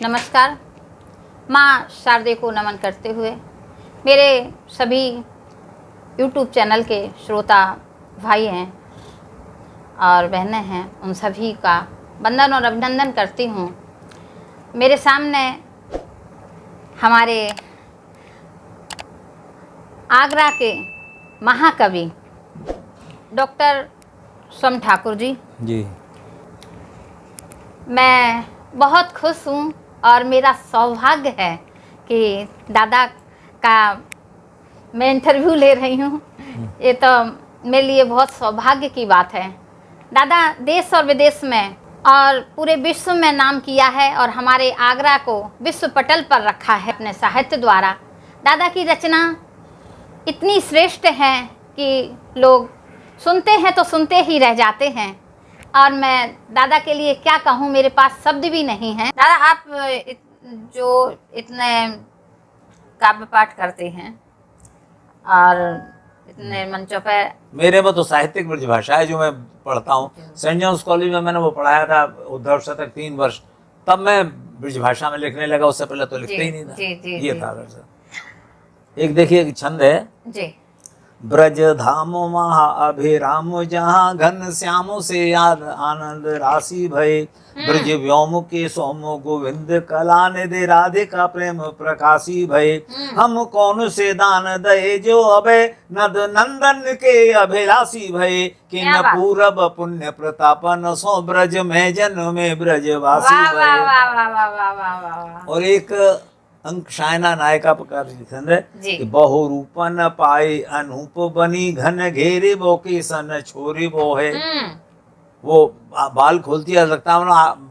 नमस्कार। माँ शारदे को नमन करते हुए मेरे सभी यूट्यूब चैनल के श्रोता भाई हैं और बहनें हैं, उन सभी का वंदन और अभिनंदन करती हूँ। मेरे सामने हमारे आगरा के महाकवि डॉक्टर सोम ठाकुर जी। मैं बहुत खुश हूँ और मेरा सौभाग्य है कि दादा का मैं इंटरव्यू ले रही हूँ। ये तो मेरे लिए बहुत सौभाग्य की बात है। दादा देश और विदेश में और पूरे विश्व में नाम किया है और हमारे आगरा को विश्व पटल पर रखा है अपने साहित्य द्वारा। दादा की रचना इतनी श्रेष्ठ है कि लोग सुनते हैं तो सुनते ही रह जाते हैं और मैं दादा के लिए क्या कहूँ, मेरे पास शब्द भी नहीं हैं। दादा आप जो इतने काव्य पाठ करते हैं और इतने मंचों पर, मेरे में तो साहित्यिक ब्रजभाषा है जो मैं पढ़ता हूँ। सेंट जॉन्स कॉलेज में मैंने वो पढ़ाया था उद्धव शतक 3 वर्ष, तब मैं ब्रजभाषा में लिखने लगा। उससे पहले तो लिखते ही नहीं था। ये था एक देखिए एक छंद है जी। ब्रज धाम महा अभिराम जहाँ घन श्याम से याद आनंद राशि भय। ब्रज व्योम के सोम गोविंद कला निधि राधिका प्रेम प्रकाशी भय। हम कौन से दान दे जो अभय नद नंदन के अभिलाषी भय। कि न पूरब पुण्य प्रतापन सो ब्रज में जन्म में ब्रजवासी भय। और एक अंक शायना नायका प्रकार छंद है कि बहु रूपन पाए अनूप बनी घन घेरे बो के सन छोरी बो है। वो बाल खोलती है, लगता है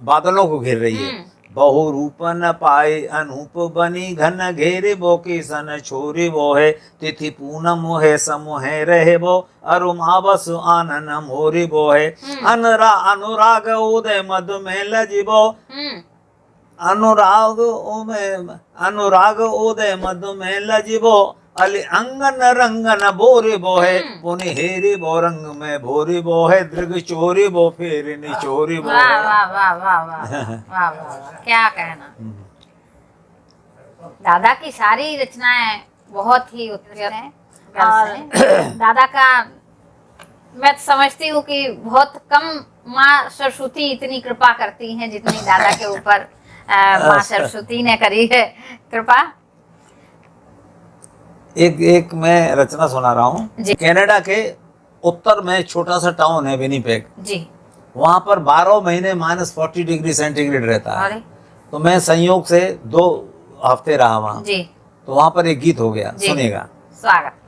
बादलों को घेर रही है। बहु रूपन पाए अनूप बनी घन घेरे बो के सन छोरी बो है। तिथि पूनम है समोह रहे बो अरुमा बस आनन मोरी बो है। अनुराग उदय मधु में लजिबो अनुराग उदय मधु में लजिबो अली अंगन रंगन बोरे बो है। पुनि हेरी बो रंग में भोरी बो है। दृग चोरी बो फेर निचोरी बो है। वाह वाह वाह वाह वाह वाह, क्या कहना। दादा की सारी रचनाएं बहुत ही उत्कृष्ट हैं और दादा का मैं समझती हूँ कि बहुत कम माँ सरस्वती इतनी कृपा करती हैं जितनी दादा के ऊपर माँ सरस्वती ने करी है कृपा। एक मैं रचना सुना रहा हूँ। कनाडा के उत्तर में छोटा सा टाउन है विनिपेग जी। वहाँ पर 12 महीने -40 डिग्री सेंटीग्रेड रहता है। तो मैं संयोग से 2 हफ्ते रहा वहाँ जी। तो वहाँ पर एक गीत हो गया, सुनिएगा। स्वागत।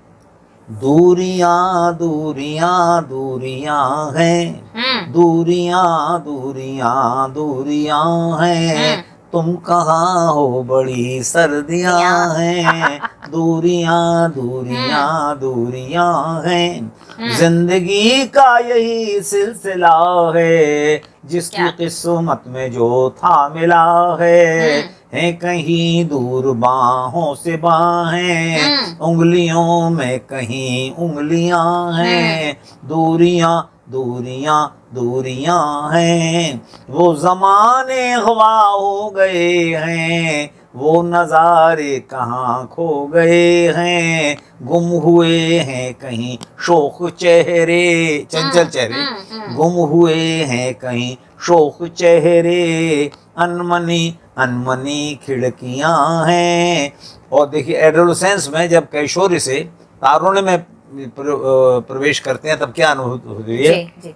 दूरियां दूरियां दूरियां हैं, दूरियां दूरियां दूरियां हैं। तुम कहाँ हो बड़ी सर्दियां हैं। दूरियां दूरियां दूरियां हैं। जिंदगी का यही सिलसिला है जिसकी किस्मत में जो था मिला है कहीं दूर बाहों से बाहें उंगलियों में कहीं उंगलियां हैं। दूरियां दूरियां दूरियां हैं। वो जमाने हवा हो गए हैं, वो नज़ारे कहाँ खो गए हैं। गुम हुए हैं कहीं शोक चेहरे, चंचल चेहरे गुम हुए हैं कहीं शोक चेहरे। अनमनी अनमनी खिड़कियां हैं। और देखिए एडोलेसेंस में जब कैशोरी से तारुण्य में प्रवेश करते हैं तब क्या अनुभूति होती है।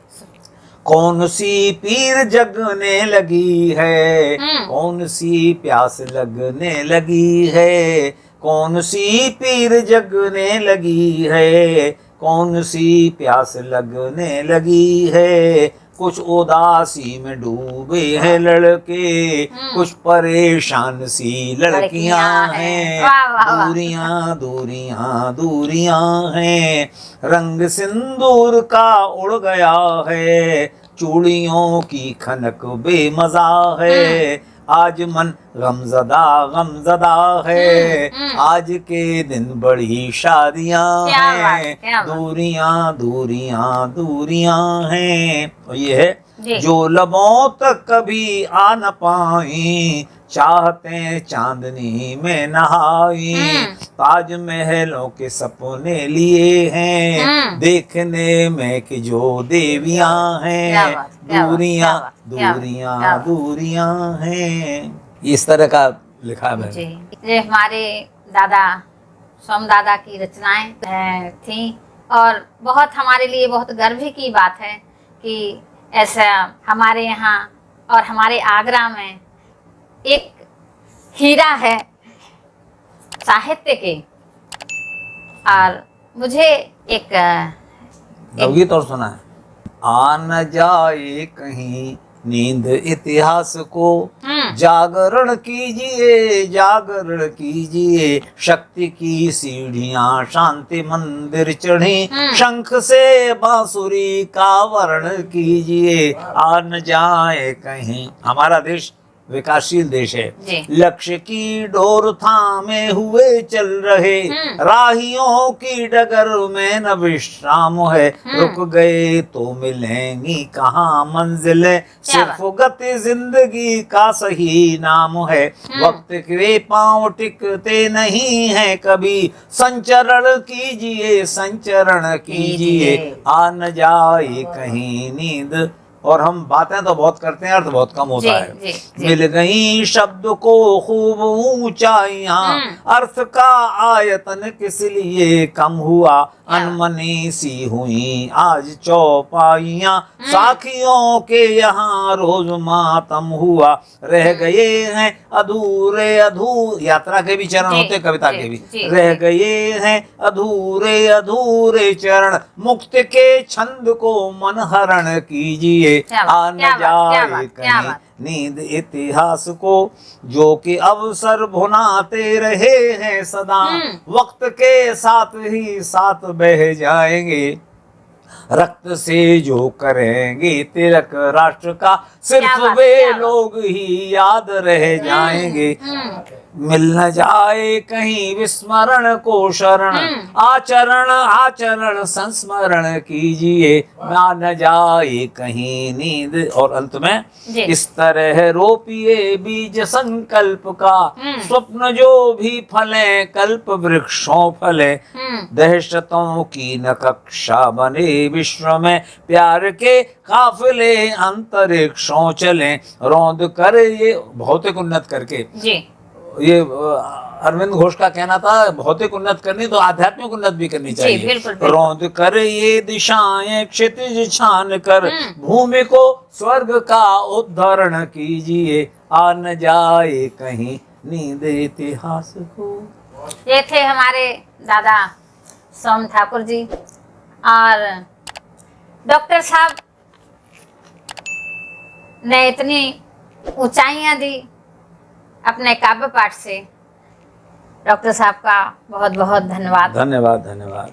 कौन सी पीर जगने लगी है, कौन सी प्यास लगने लगी है। कौन सी पीर जगने लगी है, कौन सी प्यास लगने लगी है। कुछ उदासी में डूबे हैं लड़के, कुछ परेशान सी लड़कियां हैं। दूरियां दूरियां दूरियां हैं। रंग सिंदूर का उड़ गया है, चूड़ियों की खनक बेमजा है। आज मन गमजदा है, आज के दिन बड़ी शादियां हैं। दूरियां दूरियां दूरियां हैं। और ये है जी। जो लबों तक कभी आ न पाई, चाहते चांदनी में नहाई। ताज महलों के सपने लिए हैं, देखने में कि जो देवियां हैं, दूरियां दूरियां दूरियां हैं। इस तरह का लिखा है जी। ये हमारे दादा सोम दादा की रचनाएं थी और बहुत हमारे लिए बहुत गर्व की बात है कि ऐसा हमारे यहाँ और हमारे आगरा में एक हीरा है साहित्य के। और मुझे एक लोकगीत और सुना है। आ न जाए कहीं नींद इतिहास को, जागरण कीजिए जागरण कीजिए। शक्ति की सीढ़ियां शांति मंदिर चढ़ी, शंख से बांसुरी का वर्ण कीजिए। आ न जाए कहीं। हमारा देश विकासशील देश है, लक्ष्य की डोर थामे हुए चल रहे, राहियों की डगर में न विश्राम है। रुक गए तो मिलेंगी कहाँ मंजिलें, सिर्फ गति जिंदगी का सही नाम है। वक्त के पांव टिकते नहीं है कभी, संचरण कीजिए संचरण कीजिए। आ न जाए कहीं नींद। और हम बातें तो बहुत करते हैं, अर्थ बहुत कम होता है। मिल गई शब्द को खूब ऊंचाइयां, अर्थ का आयतन किस लिए कम हुआ। अनमनी सी हुई आज चौपाइयां, साखियों के यहाँ रोज मातम हुआ। रह गए हैं अधूरे यात्रा के भी चरण होते, कविता के भी। रह गए हैं अधूरे अधूरे चरण, मुक्त के छंद को मनहरण कीजिए। आ न जाए कहीं नींद इतिहास को, जो कि अवसर भुनाते रहे हैं सदा। वक्त के साथ ही साथ बह जाएंगे, रक्त से जो करेंगे तिलक राष्ट्र का, सिर्फ वे लोग ही याद रह जाएंगे। मिल न जाए कहीं विस्मरण को शरण, आचरण आचरण संस्मरण कीजिए। ना न जाए कहीं नींद। और अंत में इस तरह रोपिए बीज संकल्प का, स्वप्न जो भी फले कल्प वृक्षों फले। दहशतों की न कक्षा बने विश्व में, प्यार के काफिले अंतरिक्षों चले। रौंद कर ये भौतिक उन्नत करके, ये अरविंद घोष का कहना था, भौतिक उन्नत करनी तो आध्यात्मिक उन्नत भी करनी चाहिए। रौंद कर ये दिशाएं क्षितिज छान कर, भूमि को स्वर्ग का उद्धरण कीजिए। आ न जाए कहीं नींद इतिहास को। ये थे हमारे दादा सोम ठाकुर जी। और डॉक्टर साहब ने इतनी ऊंचाइयां दी अपने काव्य पाठ से। डॉक्टर साहब का बहुत बहुत धन्यवाद। धन्यवाद धन्यवाद।